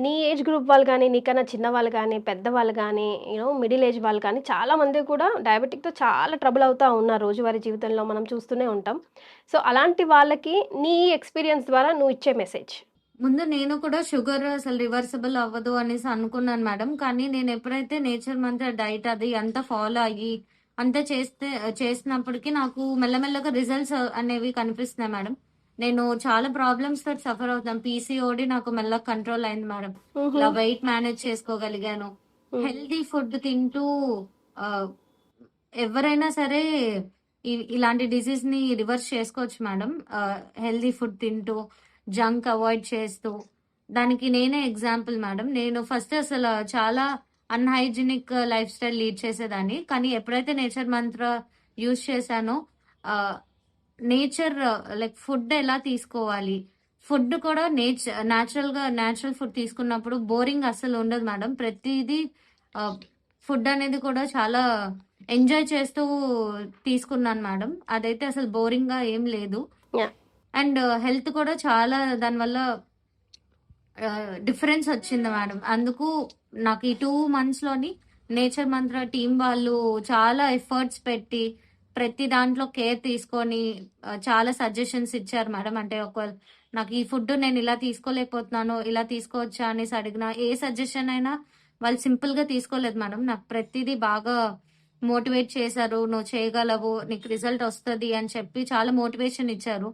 నీ age group వాళ్ళు గానీ, నీకన్నా చిన్నవాళ్ళు గానీ, పెద్దవాళ్ళు గానీ, మిడిల్ ఏజ్ వాళ్ళు కానీ చాలా మంది కూడా డయాబెటిక్‌తో చాలా ట్రబుల్ అవుతా ఉన్నారు రోజువారీ జీవితంలో మనం చూస్తూనే ఉంటాం. సో, అలాంటి వాళ్ళకి నీ ఎక్స్‌పీరియన్స్ ద్వారా నువ్వు ఇచ్చే మెసేజ్. ముందు నేను కూడా షుగర్ అసలు రివర్సిబుల్ అవ్వదు అనేసి అనుకున్నాను మేడం. కానీ నేనెప్పుడైతే నేచర్ మంత్ర డైట్ అది అంతా ఫాలో అయ్యి, అంతా చేసినప్పటికి నాకు మెల్లమెల్లగా రిజల్ట్స్ అనేవి కనిపిస్తున్నాయి మేడం. నేను చాలా ప్రాబ్లమ్స్ తోటి సఫర్ అవుతున్నాను. పీసీఓడీ నాకు మెల్లగా కంట్రోల్ అయింది మేడం. హుహు. ఇలా వెయిట్ మేనేజ్ చేసుకోగలిగాను. హ్మ్. హెల్తీ ఫుడ్ తింటూ ఆహ్, ఎవరైనా సరే ఇలాంటి డిసీజ్‌ని రివర్స్ చేసుకోవచ్చు మేడం. హెల్తీ ఫుడ్ తింటూ, జంక్ అవాయిడ్ చేస్తూ. దానికి నేనే ఎగ్జాంపుల్ మేడం. నేను ఫస్ట్ చాలా అన్‌హైజినిక్ లైఫ్ స్టైల్ లీడ్ చేసేదాన్ని. కానీ ఎప్పుడైతే నేచర్ మంత్ర యూజ్ చేశానో ఆహ్, నేచర్ లైక్ ఫుడ్ ఎలా తీసుకోవాలి, ఫుడ్ కూడా నేచురల్ ఫుడ్ తీసుకున్నప్పుడు బోరింగ్ అస్సలు ఉండదు మేడం. ప్రతీదీ ఆహ్, ఫుడ్ అనేది కూడా చాలా ఎంజాయ్ చేస్తూ తీసుకున్నాను మేడం. అదైతే అసలు బోరింగ్‌గా ఏం లేదు. యాహ్! అండ్ హెల్త్ కూడా చాలా దానివల్ల డిఫరెన్స్ వచ్చింది మేడం. అందుకు నాకు ఈ 2 మంత్స్‌లోని నేచర్ మంత్ర టీమ్ వాళ్ళు చాలా ఎఫర్ట్స్ పెట్టి, ప్రతి దాంట్లో కేర్ తీసుకొని చాలా సజెషన్స్ ఇచ్చారు మేడం. అంటే నాకు ఈ ఫుడ్ నేను ఇలా తీసుకోలేకపోతున్నాను, ఇలా తీసుకోవచ్చా అనేసి అడిగినా, ఏ సజెషన్ అయినా వాళ్ళు సింపుల్‌గా తీసుకోలేదు మేడం. నాకు ప్రతీదీ బాగా మోటివేట్ చేశారు. "నువ్వు చేయగలవు. నీకు రిజల్ట్ వస్తది" అని చెప్పి చాలా మోటివేషన్ ఇచ్చారు.